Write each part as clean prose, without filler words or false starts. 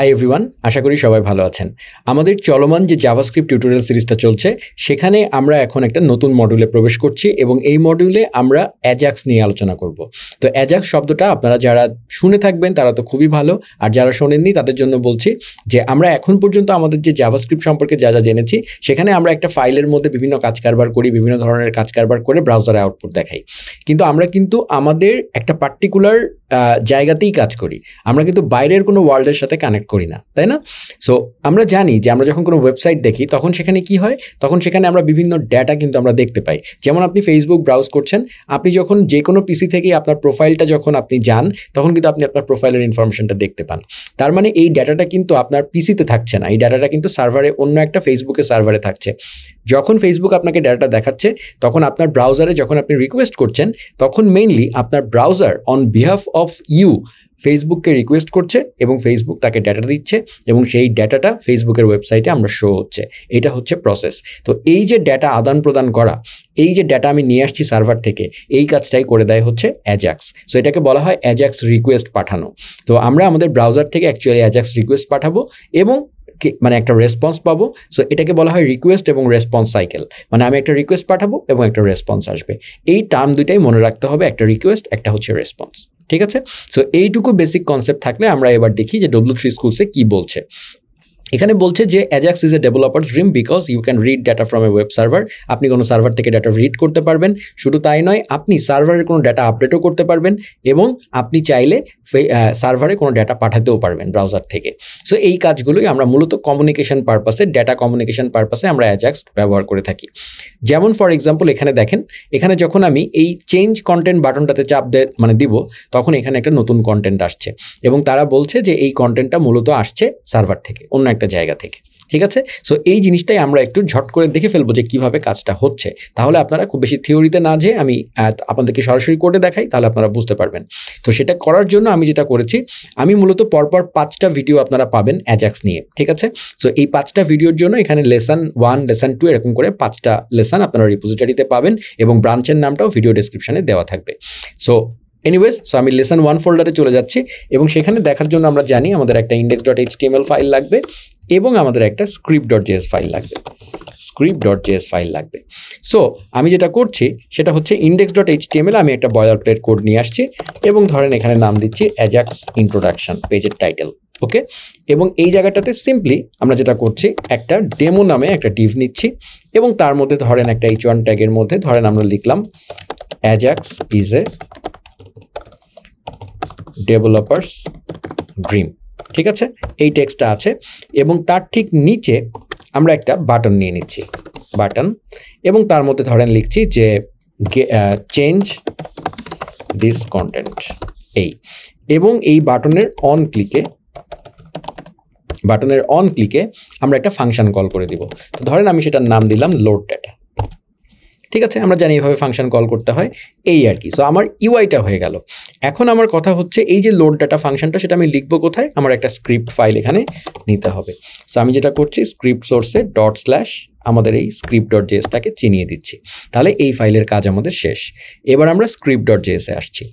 Hi everyone, আশা করি সবাই ভালো আছেন। আমাদের চলমান যে জাভাস্ক্রিপ্ট টিউটোরিয়াল সিরিজটা চলছে সেখানে আমরা এখন একটা নতুন মডিউলে প্রবেশ করছি এবং এই মডিউলে আমরা অ্যাজাক্স নিয়ে আলোচনা করব। তো অ্যাজাক্স শব্দটা আপনারা যারা শুনে থাকবেন তারা তো খুবই ভালো, আর যারা শোনেননি তাদের জন্য বলছি যে আমরা এখন পর্যন্ত আমাদের যে জাভাস্ক্রিপ্ট সম্পর্কে যা যা জেনেছি সেখানে আমরা একটা ফাইলের মধ্যে বিভিন্ন কাজ কারবার করি, বিভিন্ন ধরনের কাজ কারবার করে ব্রাউজারে আউটপুট দেখাই। কিন্তু আমরা আমাদের একটা পার্টিকুলার জায়গাতেই কাজ করি, আমরা কিন্তু বাইরের কোনো ওয়ার্ল্ডের সাথে কানেক্ট করি না, তাই না? সো আমরা জানি যে আমরা যখন কোনো ওয়েবসাইট দেখি তখন সেখানে কি হয়, তখন সেখানে আমরা বিভিন্ন ডেটা কিন্তু আমরা দেখতে পাই। যেমন আপনি ফেসবুক ব্রাউজ করছেন, আপনি যখন যে কোনো পিসি থেকে আপনার প্রোফাইলটা যখন আপনি যান তখন কিন্তু আপনি আপনার প্রোফাইলের ইনফরমেশনটা দেখতে পান। তার মানে এই ডাটাটা কিন্তু আপনার পিসিতে থাকছে না, এই ডাটাটা কিন্তু সার্ভারে, অন্য একটা ফেসবুকের সার্ভারে থাকছে। যখন ফেসবুক আপনাকে ডাটাটা দেখাচ্ছে তখন আপনার ব্রাউজারে যখন আপনি রিকোয়েস্ট করছেন তখন মেইনলি আপনার browser on behalf of you ফেসবুককে রিকোয়েস্ট করছে এবং ফেসবুক তাকে ডেটা দিচ্ছে এবং সেই ডেটাটা ফেসবুকের ওয়েবসাইটে আমরা শো হচ্ছে। এটা হচ্ছে প্রসেস। তো এই যে ডেটা আদান প্রদান করা, এই যে ডেটা আমি নিয়ে আসছি সার্ভার থেকে, এই কাজটাই করে দেয় হচ্ছে অ্যাজাক্স। সো এটাকে বলা হয় অ্যাজাক্স রিকোয়েস্ট পাঠানো। তো আমরা আমাদের ব্রাউজার থেকে অ্যাকচুয়ালি অ্যাজাক্স রিকোয়েস্ট পাঠাবো এবং মানে একটা রেসপন্স পাবো। সো এটাকে বলা হয় রিকোয়েস্ট এবং রেসপন্স সাইকেল। মানে আমি একটা রিকোয়েস্ট পাঠাবো এবং একটা রেসপন্স আসবে। এই টার্ম দুইটাই মনে রাখতে হবে, একটা রিকোয়েস্ট, একটা হচ্ছে রেসপন্স। ঠিক আছে? সো এইটুকু বেসিক কনসেপ্ট থাকলে আমরা এবার দেখি যে W3 স্কুলসে কি বলছে। এখানে বলছে যে Ajax is a developer dream because you can read data from a web server. আপনি কোনো সার্ভার থেকে ডাটা রিড করতে পারবেন। শুধু তাই নয়, আপনি সার্ভারের কোনো ডাটা আপডেটও করতে পারবেন এবং আপনি চাইলে সার্ভারে কোনো ডাটা পাঠাতেও পারবেন ব্রাউজার থেকে। সো এই কাজগুলোই আমরা মূলত কমিউনিকেশন পারপাসে, ডাটা কমিউনিকেশন পারপাসে আমরা অ্যাজাক্স ব্যবহার করে থাকি। যেমন ফর এক্সাম্পল এখানে দেখেন, এখানে যখন আমি এই চেঞ্জ কন্টেন্ট বাটনটাতে চাপ দিব তখন এখানে একটা নতুন কন্টেন্ট আসছে এবং তারা বলছে যে এই কন্টেন্টটা মূলত আসছে সার্ভার থেকে, অন্য একটা জায়গা থেকে। ঠিক আছে? সো এই জিনিসটাই আমরা একটু ঝট করে দেখে ফেলবো যে কিভাবে কাজটা হচ্ছে। তাহলে আপনারা খুব বেশি থিওরিতে না যেয়ে আমি আপনাদেরকে সরাসরি কোডে দেখাই, তাহলে আপনারা বুঝতে পারবেন। তো সেটা করার জন্য আমি যেটা করেছি, আমি মূলত পরপর 5টা ভিডিও আপনারা পাবেন অ্যাজাক্স নিয়ে। ঠিক আছে? সো এই 5টা ভিডিওর জন্য এখানে লেসন 1, লেসন 2 এরকম করে 5টা লেসন আপনারা রিপোজিটরিতে পাবেন এবং ব্রাঞ্চের নামটাও ভিডিও ডেসক্রিপশনে দেওয়া থাকবে। সো এনিওয়েজ, সো আমি লেসন 1 ফোল্ডারে চলে যাচ্ছি এবং সেখানে দেখার জন্য আমরা জানি আমাদের একটা index.html ফাইল লাগবে এবং আমাদের একটা script.js ফাইল লাগবে, script.js ফাইল লাগবে। সো আমি যেটা করছি সেটা হচ্ছে index.html আমি একটা বয়লারপ্লেট কোড নিয়ে আসছি এবং ধরেন এখানে নাম দিচ্ছি অ্যাজাক্স ইন্ট্রোডাকশন, পেজের টাইটেল। ওকে, এবং এই জায়গাটাতে সিম্পলি আমরা যেটা করছি, একটা ডেমো নামে একটা ডিভ নিচ্ছি এবং তার মধ্যে ধরেন একটা h1 ট্যাগের মধ্যে ধরেন আমরা লিখলাম Ajax is A developers dream. ঠিক আছে? এই টেক্সটটা আছে এবং তার ঠিক নিচে আমরা একটা বাটন নিয়ে নিচ্ছি, বাটন, এবং তার মধ্যে ধরেন লিখছি যে চেঞ্জ দিস কন্টেন্ট, এই, এবং এই বাটনের অন ক্লিকে আমরা একটা ফাংশন কল করে দিব। তো ধরেন আমি সেটার নাম দিলাম লোড ডাটা। ঠিক আছে? আমরা জানি এইভাবে ফাংশন কল করতে হয়, এই আর কি। সো আমার ইউআইটা হয়ে গেল। এখন আমার কথা হচ্ছে এই যে লোড ডাটা ফাংশনটা সেটা আমি লিখবো কোথায়? আমার একটা স্ক্রিপ্ট ফাইল এখানে নিতে হবে। সো আমি যেটা করছি, স্ক্রিপ্ট সোর্সে / আমাদের এই script.js-টাকে চিনিয়ে দিচ্ছি। তাহলে এই ফাইলের কাজ আমাদের শেষ। এবার আমরা script.js-এ আসছি।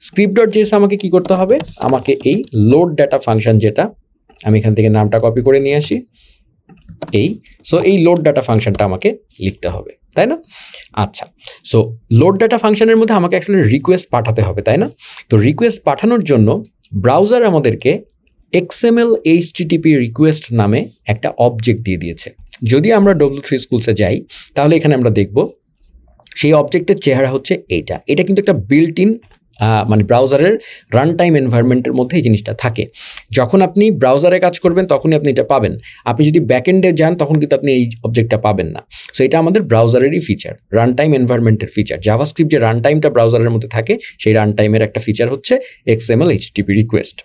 script.js আমাকে কি করতে হবে? আমাকে এই লোড ডাটা ফাংশন, যেটা আমি এখান থেকে নামটা কপি করে নিয়ে আসি, সো এই লোড ডাটা ফাংশনটা আমাকে লিখতে হবে, তাই না? আচ্ছা, সো লোড ডাটা ফাংশনের মধ্যে আমাকে অ্যাকচুয়ালি রিকোয়েস্ট পাঠাতে হবে, তাই না? তো রিকোয়েস্ট পাঠানোর জন্য ব্রাউজার আমাদেরকে XML HTTP রিকোয়েস্ট নামে একটা অবজেক্ট দিয়ে দিয়েছে। যদি আমরা W3 স্কুলসে যাই তাহলে এখানে আমরা দেখব সেই অবজেক্টের চেহারা হচ্ছে এইটা। এটা কিন্তু একটা বিল্ট ইন মানে ব্রাউজারের রান টাইম এনভায়রনমেন্টের মধ্যে এই জিনিসটা থাকে। যখন আপনি ব্রাউজারে কাজ করবেন তখনই আপনি এটা পাবেন। আপনি যদি ব্যাকএন্ডে যান তখন কিন্তু আপনি এই অবজেক্টটা পাবেন না। সো এটা আমাদের ব্রাউজারেরই ফিচার, রান টাইম এনভায়রনমেন্টের ফিচার। জাভাস্ক্রিপ্ট যে রান টাইমটা ব্রাউজারের মধ্যে থাকে সেই রান টাইমের একটা ফিচার হচ্ছে XML HTTP রিকোয়েস্ট।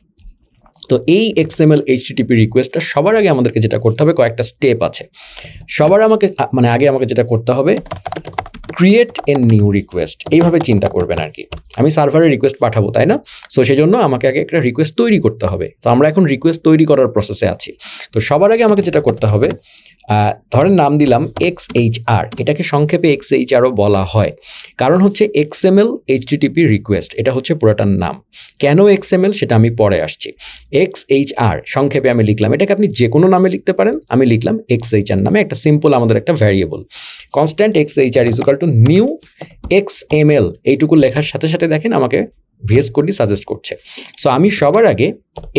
তো এই XML HTTP রিকোয়েস্টটা সবার আগে আমাদেরকে যেটা করতে হবে, কয়েকটা স্টেপ আছে। আগে আমাকে যেটা করতে হবে, ক্রিয়েট এ নিউ রিকোয়েস্ট, এইভাবে চিন্তা করবেন আর কি। আমি সার্ভারে রিকোয়েস্ট পাঠাবো, তাই না? সো সেজন্য আমাকে আগে একটা রিকোয়েস্ট তৈরি করতে হবে। তো আমরা এখন রিকোয়েস্ট তৈরি করার প্রসেসে আছি। তো সবার আগে আমাকে যেটা করতে হবে, ধরেন নাম দিলাম XHR, এটাকে সংক্ষেপে XHRও বলা হয়, কারণ হচ্ছে XML HTTP রিকোয়েস্ট, এটা হচ্ছে পুরোটার নাম। কেন XML সেটা আমি পরে আসছি। XHR সংক্ষেপে আমি লিখলাম, এটাকে আপনি যে কোনো নামে লিখতে পারেন, আমি লিখলাম XHR নামে, একটা সিম্পল আমাদের একটা variable constant XHR is equal two new XML, এইটুকু লেখার সাথে সাথে দেখেন আমাকে ভিএস কোডটি সাজেস্ট করছে। সো আমি সবার আগে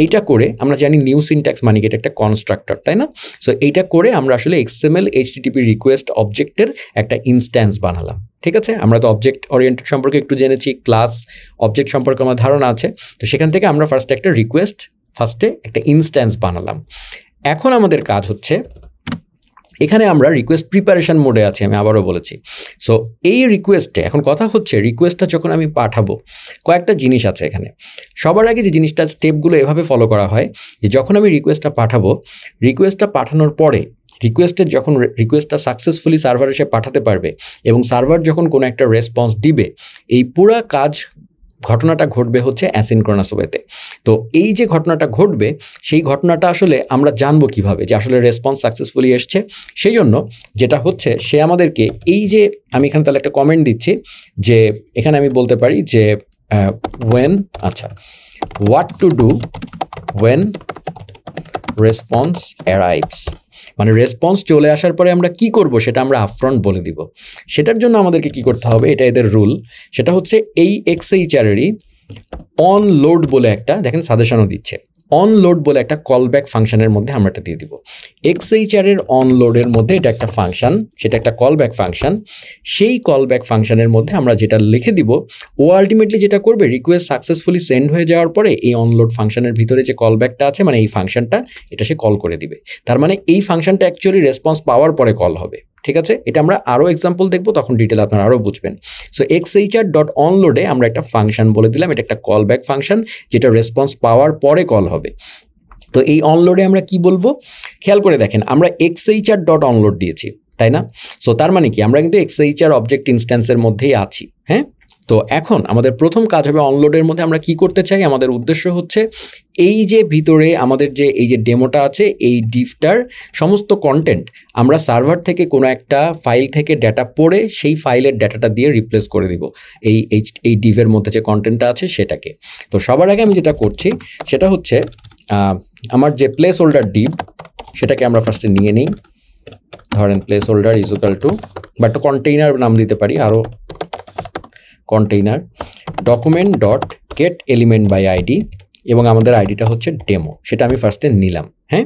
এইটা করে, আমরা জানি নিউ সিনট্যাক্স মানে এটা একটা কনস্ট্রাক্টর, তাই না? সো এইটা করে আমরা আসলে XML HTTP রিকোয়েস্ট অবজেক্টের একটা ইনস্ট্যান্স বানালাম। ঠিক আছে, আমরা তো অবজেক্ট ওরিয়েন্টেড সম্পর্কে একটু জেনেছি, ক্লাস অবজেক্ট সম্পর্কে আমার ধারণা আছে। তো সেখান থেকে আমরা ফার্স্টে একটা ইনস্ট্যান্স বানালাম। এখন আমাদের কাজ হচ্ছে, এখানে আমরা রিকোয়েস্ট প্রিপারেশন মোডে আছি, আমি আবারও বলেছি। সো এই রিকোয়েস্টে এখন কথা হচ্ছে, রিকোয়েস্টটা যখন আমি পাঠাবো, কয়েকটা জিনিস আছে এখানে। সবার আগে যে জিনিসটা, স্টেপগুলো এভাবে ফলো করা হয় যে যখন আমি রিকোয়েস্টটা পাঠাবো, রিকোয়েস্টটা পাঠানোর পরে যখন রিকোয়েস্টটা সাকসেসফুলি সার্ভার এসে পাঠাতে পারবে এবং সার্ভার যখন কোনো একটা রেসপন্স দিবে, এই পুরা ঘটনাটা ঘটবে হচ্ছে অ্যাসিনক্রোনাস ওয়েতে। তো এই যে ঘটনাটা ঘটবে, সেই ঘটনাটা আসলে আমরা জানবো কিভাবে যে আসলে রেসপন্স সাকসেসফুলি এসছে। সেই জন্য যেটা হচ্ছে, সে আমাদেরকে এই যে, আমি এখানে তাহলে একটা কমেন্ট দিচ্ছি যে এখানে আমি বলতে পারি যে what to do when response arrives, মানে রেসপন্স চলে আসার পরে আমরা কি করব সেটা আমরা আপফ্রন্ট বলে দিব। সেটার জন্য আমাদেরকে কি করতে হবে, এটা এদের রুল, সেটা হচ্ছে এই XHR-এরই অন লোড বলে একটা, দেখেন সাজেশনও দিচ্ছে, অন লোড বলে একটা কলব্যাক ফাংশনের মধ্যে আমরা এটা দিয়ে দিব। XHR-এর অন লোডের মধ্যে এটা একটা ফাংশন, সেটা একটা কলব্যাক ফাংশন। সেই কলব্যাক ফাংশনের মধ্যে আমরা যেটা লিখে দিব, ও আলটিমেটলি যেটা করবে, রিকোয়েস্ট সাকসেসফুলি সেন্ড হয়ে যাওয়ার পরে এই অনলোড ফাংশনের ভিতরে যে কলব্যাকটা আছে, মানে এই ফাংশনটা, এটা সে কল করে দিবে। তার মানে এই ফাংশনটা অ্যাকচুয়ালি রেসপন্স পাওয়ার পরে কল হবে। ঠিক আছে, এটা আমরা আরও এক্সাম্পল দেখবো, তখন ডিটেল আপনারা আরও বুঝবেন। সো XHR.onload-এ আমরা একটা ফাংশন বলে দিলাম, এটা একটা কলব্যাক ফাংশন, যেটা রেসপন্স পাওয়ার পরে কল হবে। তো এই অনলোডে আমরা কি বলবো, খেয়াল করে দেখেন, আমরা XHR.onload দিয়েছি, তাই না? সো তার মানে কি, আমরা কিন্তু XHR অবজেক্ট ইনস্ট্যান্সের মধ্যেই আছি। হ্যাঁ, তো এখন আমাদের প্রথম কাজ হবে, অনলোডের মধ্যে আমরা কি করতে চাই, আমাদের উদ্দেশ্য হচ্ছে এই যে ভিতরে আমাদের যে এই যে ডেমোটা আছে, এই ডিভটার সমস্ত কন্টেন্ট আমরা সার্ভার থেকে কোনো একটা ফাইল থেকে ডেটা পড়ে সেই ফাইলের ডেটাটা দিয়ে রিপ্লেস করে দিব এই ডিভের মধ্যে যে কন্টেন্টটা আছে সেটাকে। তো সবার আগে আমি যেটা করছি সেটা হচ্ছে, আমার যে প্লেস হোল্ডার ডিভ, সেটাকে আমরা ফার্স্টে নিয়ে নিই। ধরেন placeholder is equal to, বা একটা কন্টেইনার নাম দিতে পারি, আরও container document dot get element by ID, এবং আমাদের আইডিটা হচ্ছে ডেমো, সেটা আমি ফার্স্টে নিলাম। হ্যাঁ,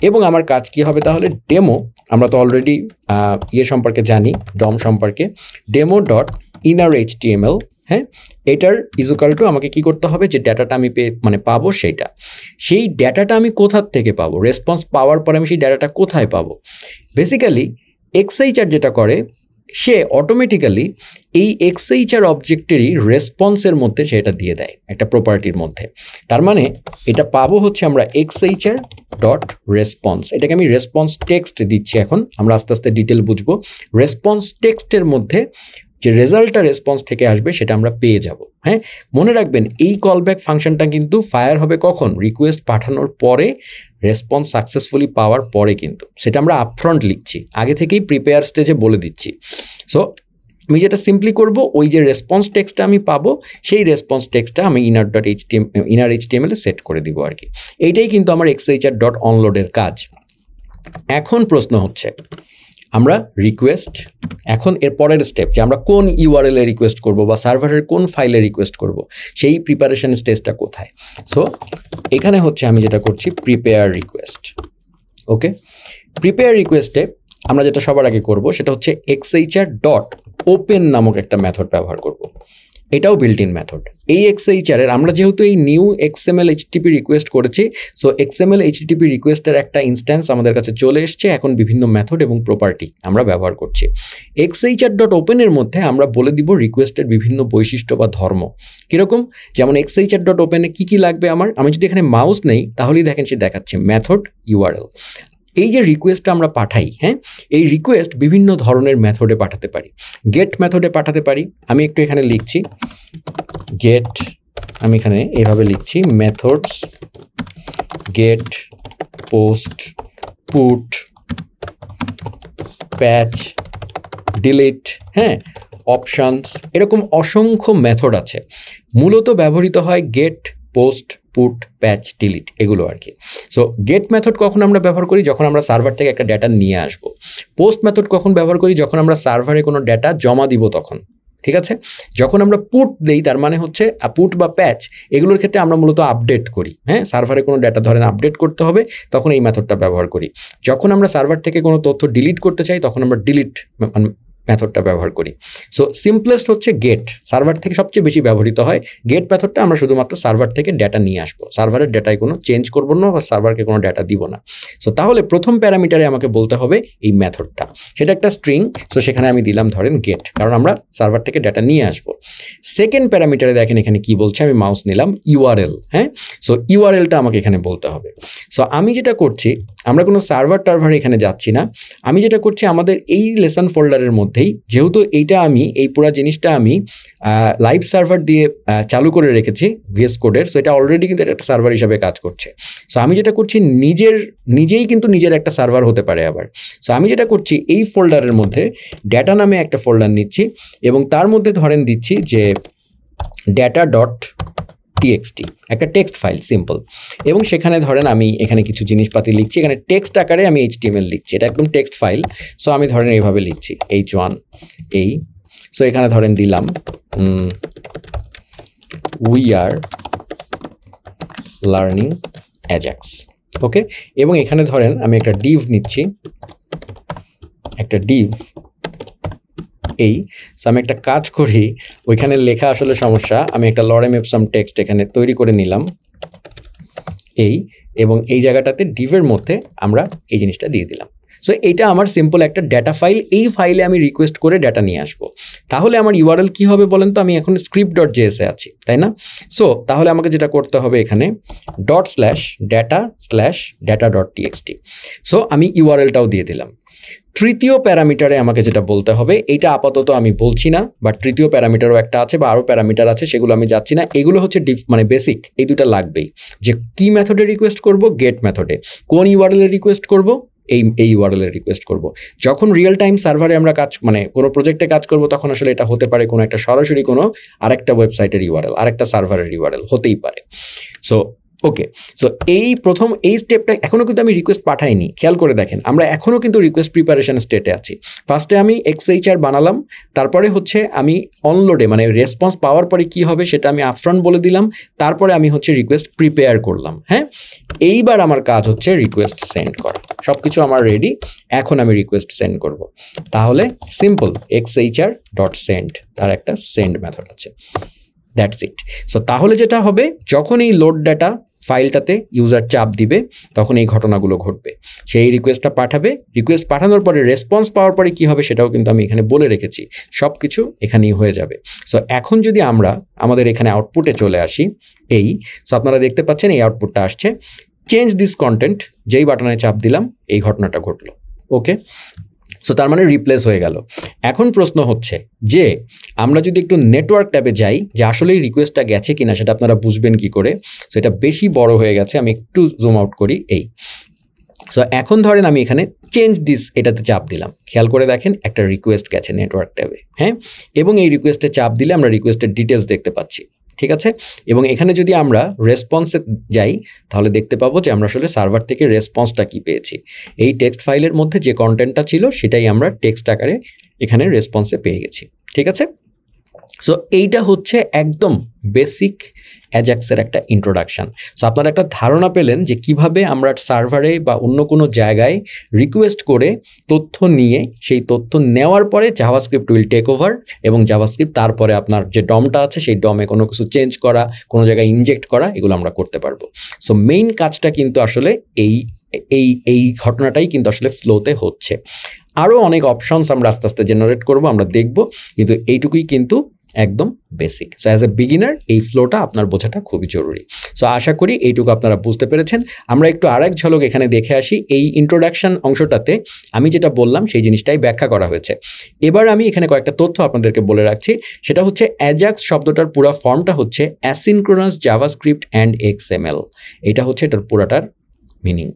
এবং আমার কাজ কি হবে তাহলে, ডেমো, আমরা তো অলরেডি সম্পর্কে জানি, ডম সম্পর্কে, ডেমো ডট ইনার HTML। হ্যাঁ, এটার ইকুয়াল টু আমাকে কি করতে হবে, যে ডাটাটা আমি পাবো, সেই ডাটাটা আমি কোথার থেকে পাবো, রেসপন্স পাওয়ার পরে আমি সেই ডাটাটা কোথায় পাবো। বেসিক্যালি XHR যেটা করে, সে অটোমেটিক্যালি এই XHR অবজেক্টেরই রেসপন্সের মধ্যে সেটা দিয়ে দেয় একটা প্রপার্টির মধ্যে। তার মানে এটা পাবো হচ্ছে আমরা XHR ডট রেসপন্স, এটাকে আমি রেসপন্স টেক্সট দিচ্ছি। এখন আমরা আস্তে আস্তে ডিটেল বুঝবো। রেসপন্স টেক্সটের মধ্যে যে রেজাল্টটা রেসপন্স থেকে আসবে সেটা আমরা পেয়ে যাব। হ্যাঁ, মনে রাখবেন এই কলব্যাক ফাংশনটা কিন্তু ফায়ার হবে কখন, রিকোয়েস্ট পাঠানোর পরে, রেসপন্স সাকসেসফুলি পাওয়ার পরে, কিন্তু সেটা আমরা আপফ্রন্ট লিখছি, আগে থেকেই প্রিপেয়ার স্টেজে বলে দিচ্ছি। সো আমি যেটা সিম্পলি করব, ওই যে রেসপন্স টেক্সটটা আমি পাবো, সেই রেসপন্স টেক্সটটা আমি ইনার HTML-এ সেট করে দিব আর কি। এইটাই কিন্তু আমার XHR.onload-এর কাজ। এখন প্রশ্ন হচ্ছে, আমরা রিকোয়েস্ট, এখন এর পরের স্টেপ যে আমরা কোন URL-এ রিকোয়েস্ট করব বা সার্ভারের কোন ফাইলে রিকোয়েস্ট করব, সেই প্রিপারেশন স্টেজটা কোথায়। সো এখানে হচ্ছে আমি যেটা করছি, প্রিপেয়ার রিকোয়েস্ট। ওকে, প্রিপেয়ার রিকোয়েস্টে আমরা যেটা সবার আগে করব সেটা হচ্ছে XHR.open নামক একটা মেথড ব্যবহার করব। এটাও বিল্ট ইন মেথড। এই XHR-এর আমরা যেহেতু এই নিউ XML HTTP রিকোয়েস্ট করেছি, সো XML HTTP রিকোয়েস্টের একটা ইনস্ট্যান্স আমাদের কাছে চলে এসছে। এখন বিভিন্ন মেথড এবং প্রপার্টি আমরা ব্যবহার করছি। XHR.open-এর মধ্যে আমরা বলে দিব রিকোয়েস্টের বিভিন্ন বৈশিষ্ট্য বা ধর্ম। কীরকম, যেমন XHR.open-এ কী লাগবে আমি যদি এখানে মাউস নেই তাহলেই দেখেন সে দেখাচ্ছে মেথড URL। এই যে রিকোয়েস্টটা আমরা পাঠাই, হ্যাঁ, এই রিকোয়েস্ট বিভিন্ন ধরনের মেথডে পাঠাতে পারি। গেট মেথডে পাঠাতে পারি, আমি একটু এখানে লিখছি গেট, আমি এখানে এইভাবে লিখছি মেথডস গেট, পোস্ট, পুট, প্যাচ, ডিলিট, হ্যাঁ, অপশনস, এরকম অসংখ্য মেথড আছে। মূলত ব্যবহৃত হয় গেট, পোস্ট, পুট, প্যাচ, ডিলিট, এগুলো আর কি। সো গেট মেথড কখন আমরা ব্যবহার করি? যখন আমরা সার্ভার থেকে একটা ডেটা নিয়ে আসবো। পোস্ট মেথড কখন ব্যবহার করি? যখন আমরা সার্ভারে কোনো ডেটা জমা দিব তখন, ঠিক আছে। যখন আমরা পুট দেই, তার মানে হচ্ছে পুট বা প্যাচ, এগুলোর ক্ষেত্রে আমরা মূলত আপডেট করি, হ্যাঁ, সার্ভারে কোনো ডেটা ধরেন আপডেট করতে হবে, তখন এই মেথডটা ব্যবহার করি। যখন আমরা সার্ভার থেকে কোনো তথ্য ডিলিট করতে চাই, তখন আমরা ডিলিট মেথডটা ব্যবহার করি। সো সিম্পলেস্ট হচ্ছে গেট, সার্ভার থেকে সবচেয়ে বেশি ব্যবহৃত হয়। গেট মেথডটা আমরা শুধুমাত্র সার্ভার থেকে ডেটা নিয়ে আসবো, সার্ভারের ডেটায় কোনো চেঞ্জ করবো না বা সার্ভারকে কোনো ডেটা দিব না। সো তাহলে প্রথম প্যারামিটারে আমাকে বলতে হবে এই মেথডটা, সেটা একটা স্ট্রিং। সো সেখানে আমি দিলাম ধরেন গেট, কারণ আমরা সার্ভার থেকে ডেটা নিয়ে আসবো। সেকেন্ড প্যারামিটারে দেখেন এখানে কি বলছে, আমি মাউস নিলাম ইউআরএল, হ্যাঁ। সো ইউআরএলটা আমাকে এখানে বলতে হবে। সো আমি যেটা করছি, আমরা কোনো সার্ভার টার্ভারে এখানে যাচ্ছি না, আমি যেটা করছি আমাদের এই লেসন ফোল্ডারের মধ্যেই, যেহেতু এইটা আমি এই পুরো জিনিসটা আমি লাইভ সার্ভার দিয়ে চালু করে রেখেছি ভিএস কোডের, সো এটা অলরেডি কিন্তু একটা সার্ভার হিসাবে কাজ করছে। সো আমি যেটা করছি নিজেই কিন্তু নিজের একটা সার্ভার হতে পারে আবার। সো আমি যেটা করছি এই ফোল্ডারের মধ্যে ডেটা নামে একটা ফোল্ডার নিচ্ছি এবং তার মধ্যে ধরেন দিচ্ছি যে data.txt, একটা টেক্সট ফাইল সিম্পল, এবং সেখানে ধরেন আমি এখানে কিছু জিনিসপাতি লিখছি, এখানে টেক্সট আকারে আমি HTML লিখছি, এটা একদম টেক্সট ফাইল। সো আমি ধরেন এইভাবে লিখছি h1 এই, সো এখানে ধরেন দিলাম উই আর লার্নিং অ্যাজাক্স, ওকে। এবং এখানে ধরেন আমি একটা ডিভ নিচ্ছি, একটা ডিভ এই। সো আমি একটা কাজ করি, ওইখানে লেখা আসলে সমস্যা, আমি একটা লরেম এপসাম টেক্সট এখানে তৈরি করে নিলাম এই, এবং এই জায়গাটাতে ডিভের মধ্যে আমরা এই জিনিসটা দিয়ে দিলাম। সো এইটা আমার সিম্পল একটা ডেটা ফাইল, এই ফাইলে আমি রিকোয়েস্ট করে ডেটা নিয়ে আসবো। তাহলে আমার ইউআরএল কি হবে বলেন তো? আমি এখন script.js এ আছি, তাই না? সো তাহলে আমাকে যেটা করতে হবে এখানে ./data/data.txt। সো আমি ইউআরএলটাও দিয়ে দিলাম। তৃতীয় প্যারামিটারে আমাকে যেটা বলতে হবে, এইটা আপাতত আমি বলছি না, বাট তৃতীয় প্যারামিটারও একটা আছে বা আরও প্যারামিটার আছে, সেগুলো আমি যাচ্ছি না। এগুলো হচ্ছে মানে বেসিক, এই দুটা লাগবেই। যে কি মেথডে রিকোয়েস্ট করব? গেট মেথডে। কোন ইউআরএল এ রিকোয়েস্ট করব? এই ইউআরএল এর রিকোয়েস্ট করব। যখন রিয়েল টাইম সার্ভারে আমরা কাজ মানে কোনো প্রজেক্টে কাজ করব, তখন আসলে এটা হতে পারে কোনো একটা সরাসরি কোনো আরেকটা ওয়েবসাইটের ইউআরএল, আরেকটা সার্ভারের ইউআরএল হতেই পারে। সো ওকে, সো এই প্রথম এই স্টেপটা এখনও কিন্তু আমি রিকোয়েস্ট পাঠাইনি, খেয়াল করে দেখেন আমরা এখনও কিন্তু রিকোয়েস্ট প্রিপারেশন স্টেটে আছি। ফার্স্টে আমি XHR বানালাম, তারপরে হচ্ছে আমি অনলোডে মানে রেসপন্স পাওয়ার পরে কি হবে সেটা আমি আপফ্রন্ট বলে দিলাম, তারপরে আমি হচ্ছে রিকোয়েস্ট প্রিপেয়ার করলাম, হ্যাঁ। এইবার আমার কাজ হচ্ছে রিকোয়েস্ট সেন্ড করা, সব কিছু আমার রেডি, এখন আমি রিকোয়েস্ট সেন্ড করব। তাহলে সিম্পল XHR.send, তার একটা সেন্ড মেথড আছে, দ্যাটস ইট। সো তাহলে যেটা হবে, যখন এই লোড ডাটা ফাইলটাতে ইউজার চাপ দিবে, তখন এই ঘটনাগুলো ঘটবে। সেই রিকোয়েস্টটা পাঠাবে, রিকোয়েস্ট পাঠানোর পরে রেসপন্স পাওয়ার পরে কি হবে সেটাও কিন্তু আমি এখানে বলে রেখেছি, সব কিছু এখানেই হয়ে যাবে। সো এখন যদি আমরা আমাদের এখানে আউটপুটে চলে আসি, এই সো আপনারা দেখতে পাচ্ছেন এই আউটপুটটা আসছে, চেঞ্জ দিস কন্টেন্ট, যেই বাটনে চাপ দিলাম এই ঘটনাটা ঘটলো, ওকে। সো তার মানে রিপ্লেস হয়ে গেল। এখন প্রশ্ন হচ্ছে যে আমরা যদি একটু নেটওয়ার্ক ট্যাবে যাই, যে আসলেই রিকোয়েস্টটা গেছে কিনা সেটা আপনারা বুঝবেন কি করে? সো এটা বেশি বড় হয়ে গেছে, আমি একটু জুম আউট করি এই। সো এখন ধরেন আমি এখানে চেঞ্জ দিস এটাতে চাপ দিলাম, খেয়াল করে দেখেন একটা রিকোয়েস্ট গেছে নেটওয়ার্ক ট্যাবে, হ্যাঁ। এবং এই রিকোয়েস্টে চাপ দিলে আমরা রিকোয়েস্টের ডিটেলস দেখতে পাচ্ছি, ঠিক আছে। এবং এখানে যদি আমরা রেসপন্সে যাই, তাহলে দেখতে পাবো যে আমরা আসলে সার্ভার থেকে রেসপন্সটা কি পেয়েছি। এই টেক্সট ফাইলের মধ্যে যে কন্টেন্টটা ছিল সেটাই আমরা টেক্সট আকারে এখানে রেসপন্সে পেয়ে গেছি, ঠিক আছে। সো এইটা হচ্ছে একদম বেসিক অ্যাজাক্সের একটা ইন্ট্রোডাকশন। সো আপনারা একটা ধারণা পেলেন যে কিভাবে আমরা সার্ভারে বা অন্য কোনো জায়গায় রিকোয়েস্ট করে তথ্য নিয়ে সেই তথ্য নেওয়ার পরে জাভাস্ক্রিপ্ট উইল টেক ওভার, এবং জাভাস্ক্রিপ্ট তারপরে আপনার যে ডমটা আছে সেই ডমে কোনো কিছু চেঞ্জ করা, কোনো জায়গায় ইনজেক্ট করা, এগুলো আমরা করতে পারবো। সো মেইন কাজটা কিন্তু আসলে এই ঘটনাটাই কিন্তু আসলে ফ্লোতে হচ্ছে। আরও অনেক অপশনস আমরা আস্তে আস্তে জেনারেট করবো, আমরা দেখব, কিন্তু এইটুকুই কিন্তু একদম basic. So as a beginner এই ফ্লোটা আপনার বোঝাটা খুবই জরুরি। সো আশা করি এইটুকু আপনারা বুঝতে পেরেছেন। আমরা একটু আরেক ঝলক এখানে দেখে আসি। এই ইন্ট্রোডাকশন অংশটাতে আমি যেটা বললাম সেই জিনিসটাই ব্যাখ্যা করা হয়েছে। এবার আমি এখানে কয়েকটা তথ্য আপনাদেরকে বলে রাখছি, সেটা হচ্ছে অ্যাজাক্স শব্দটার পুরো ফর্মটা হচ্ছে অ্যাসিনক্রোনাস জাভাস্ক্রিপ্ট অ্যান্ড XML, এটা হচ্ছে এটার পুরাটার meaning.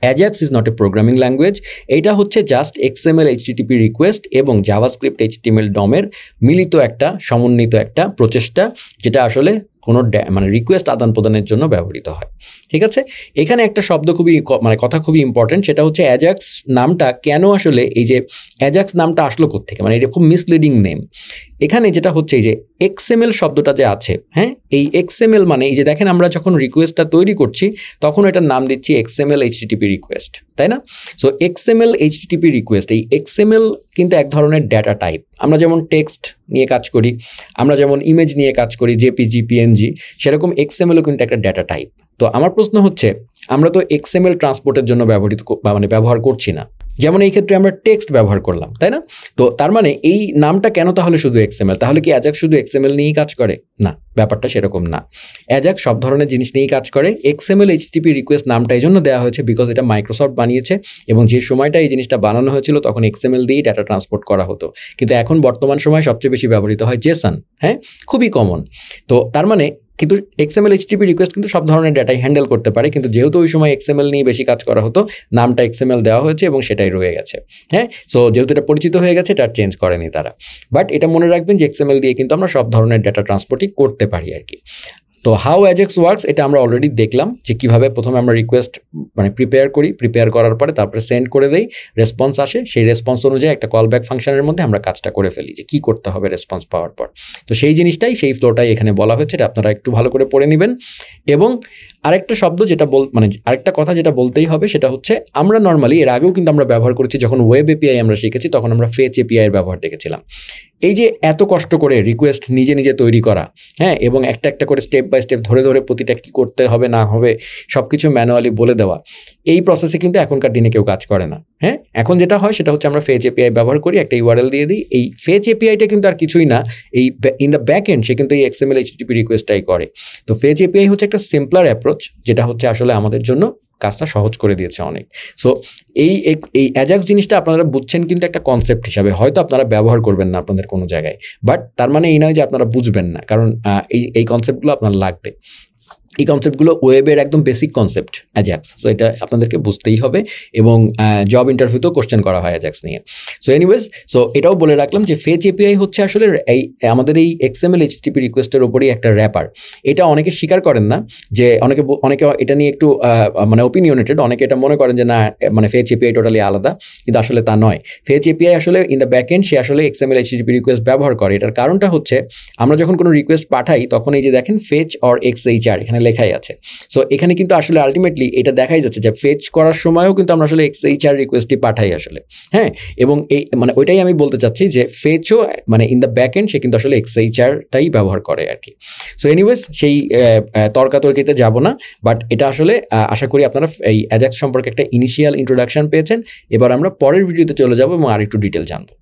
AJAX is not a programming language, এটা হচ্ছে জাস্ট XML HTTP রিকোয়েস্ট এবং জাভাস্ক্রিপ্ট HTML ডমের মিলিত একটা সমন্বিত একটা প্রচেষ্টা, যেটা আসলে কোনো মানে রিকোয়েস্ট আদান প্রদানের জন্য ব্যবহৃত হয়। ঠিক আছে, এখানে একটা শব্দ খুবই মানে কথা খুবই ইম্পর্টেন্ট, সেটা হচ্ছে অ্যাজাক্স নামটা কেন আসলে, এই যে অ্যাজাক্স নামটা আসলো কোত্থেকে, মানে এটা খুব মিসলিডিং নেম। এখানে যেটা হচ্ছে এই যে XML শব্দটা যে আছে, হ্যাঁ, এই XML মানে এই যে দেখেন আমরা যখন রিকোয়েস্টটা তৈরি করছি তখন এটার নাম দিচ্ছি XML HTTP রিকোয়েস্ট, তাই না? সো XML HTTP রিকোয়েস্ট, এই XML কিন্তু এক ধরনের ডেটা টাইপ। আমরা যেমন টেক্সট নিয়ে কাজ করি, আমরা যেমন ইমেজ নিয়ে কাজ করি, JPG PNG, সেরকম XMLও কিন্তু একটা ডেটা টাইপ। তো আমার প্রশ্ন হচ্ছে, আমরা তো XML ট্রান্সপোর্টের জন্য ব্যবহার করছি না, যেমন এই ক্ষেত্রে আমরা টেক্সট ব্যবহার করলাম, তাই না? তো তার মানে এই নামটা কেন তাহলে শুধু XML? তাহলে কি অ্যাজাক্স শুধু XML নিয়েই কাজ করে? না, ব্যাপারটা সেরকম না। অ্যাজাক্স সব ধরনের জিনিস নিয়েই কাজ করে। XML HTTP রিকোয়েস্ট নামটা এই জন্য দেওয়া হয়েছে বিকজ এটা মাইক্রোসফট বানিয়েছে, এবং যে সময়টা এই জিনিসটা বানানো হয়েছিল তখন XML দিয়েই ডাটা ট্রান্সপোর্ট করা হতো। কিন্তু এখন বর্তমান সময়ে সবচেয়ে বেশি ব্যবহৃত হয় JSON, হ্যাঁ, খুবই কমন। তো তার মানে কিন্তু XML HTTP রিকোয়েস্ট কিন্তু সব ধরনের ডাটাই হ্যান্ডেল করতে পারে, কিন্তু যেহেতু ওই সময় XML নিয়ে বেশি কাজ করা হতো, নামটা XML দেওয়া হয়েছে এবং সেটাই রয়ে গেছে। হ্যাঁ, সো যেহেতু এটা পরিচিত হয়ে গেছে, এটা চেঞ্জ করেনি তারা। বাট এটা মনে রাখবেন যে XML দিয়ে কিন্তু আমরা সব ধরনের ডাটা ট্রান্সপোর্টই করতে পারি আর কি। তো হাউ অ্যাজাক্স ওয়ার্কস এটা আমরা অলরেডি দেখলাম, যে কীভাবে প্রথমে আমরা রিকোয়েস্ট মানে প্রিপেয়ার করার পরে তারপরে সেন্ড করে দেই, রেসপন্স আসে, সেই রেসপন্স অনুযায়ী একটা কল ব্যাক ফাংশনের মধ্যে আমরা কাজটা করে ফেলি, যে কী করতে হবে রেসপন্স পাওয়ার পর। তো সেই জিনিসটাই, সেই ফ্লোটাই এখানে বলা হয়েছে, এটা আপনারা একটু ভালো করে পড়ে নেবেন। এবং আরেকটা শব্দ যেটা মানে আরেকটা কথা যেটা বলতেই হবে, সেটা হচ্ছে আমরা নর্মালি এর আগেও কিন্তু আমরা ব্যবহার করেছি, যখন ওয়েব এপিআই আমরা শিখেছি তখন আমরা ফেচ এপিআই এর ব্যবহার দেখেছিলাম। এই যে এত কষ্ট করে রিকোয়েস্ট নিজে নিজে তৈরি করা, হ্যাঁ, এবং একটা একটা করে স্টেপ বাই স্টেপ ধরে ধরে প্রতিটা কী করতে হবে না হবে সব কিছু ম্যানুয়ালি বলে দেওয়া, এই প্রসেসে কিন্তু এখনকার দিনে কেউ কাজ করে না। হ্যাঁ, এখন যেটা হয় সেটা হচ্ছে আমরা ফেচ এপিআই ব্যবহার করি, একটা URL দিয়ে দিই। এই ফেচ এপিআইটা কিন্তু আর কিছুই না, এই ইন দ্য ব্যাক এন্ড সে কিন্তু এই XML HTTP রিকোয়েস্টটাই করে। তো ফেচ এপিআই হচ্ছে একটা সিম্পলার অ্যাপ্রোচ, যেটা হচ্ছে আসলে আমাদের জন্য কাজটা সহজ করে দিয়েছে অনেক। সো এই অ্যাজাক্স জিনিসটা আপনারা বুঝছেন কিন্তু একটা কনসেপ্ট হিসাবে, হয়তো আপনারা ব্যবহার করবেন না আপনাদের কোনো জায়গায়, বাট তার মানে এই নয় যে আপনারা বুঝবেন না, কারণ এই কনসেপ্টগুলো আপনার লাগবে। এই কনসেপ্টগুলো ওয়েবের একদম বেসিক কনসেপ্ট অ্যাজাক্স, সো এটা আপনাদেরকে বুঝতেই হবে, এবং জব ইন্টারভিউতেও কোশ্চেন করা হয় অ্যাজাক্স নিয়ে। সো এনিওয়েজ, সো এটাও বলে রাখলাম যে ফেচ এপিআই হচ্ছে আসলে আমাদের এই XML HTTP রিকোয়েস্টের ওপরেই একটা র্যাপার। এটা অনেকে স্বীকার করেন না, যে অনেকে এটা নিয়ে একটু মানে ওপিনিয়নেটেড, অনেকে এটা মনে করেন যে না, মানে ফেচ এপিআই টোটালি আলাদা, কিন্তু আসলে তা নয়। ফেচ এপিআই আসলে ইন দ্য ব্যাক এন্ড সে আসলে XML HTTP রিকোয়েস্ট ব্যবহার করে। এটার কারণটা হচ্ছে আমরা যখন কোনো রিকোয়েস্ট পাঠাই তখন এই যে দেখেন ফেচ অর XHR এখানে লেখাই আছে। সো এখানে কিন্তু আসলে আলটিমেটলি এটা দেখাই যাচ্ছে যে ফেচ করার সময়ও কিন্তু আমরা আসলে XHR রিকোয়েস্টই পাঠাই আসলে। হ্যাঁ, এবং এই মানে ওইটাই আমি বলতে চাচ্ছি যে ফেচও মানে ইন দ্য ব্যাক এন্ড সে কিন্তু আসলে XHRটাই ব্যবহার করে আর কি। সো এনিওয়েজ, সেই তর্কাতর্কিতে যাব না, বাট এটা আসলে আশা করি আপনারা এই অ্যাজাক্স সম্পর্কে একটা ইনিশিয়াল ইন্ট্রোডাকশন পেয়েছেন। এবার আমরা পরের ভিডিওতে চলে যাব এবং আর একটু ডিটেল জানবো।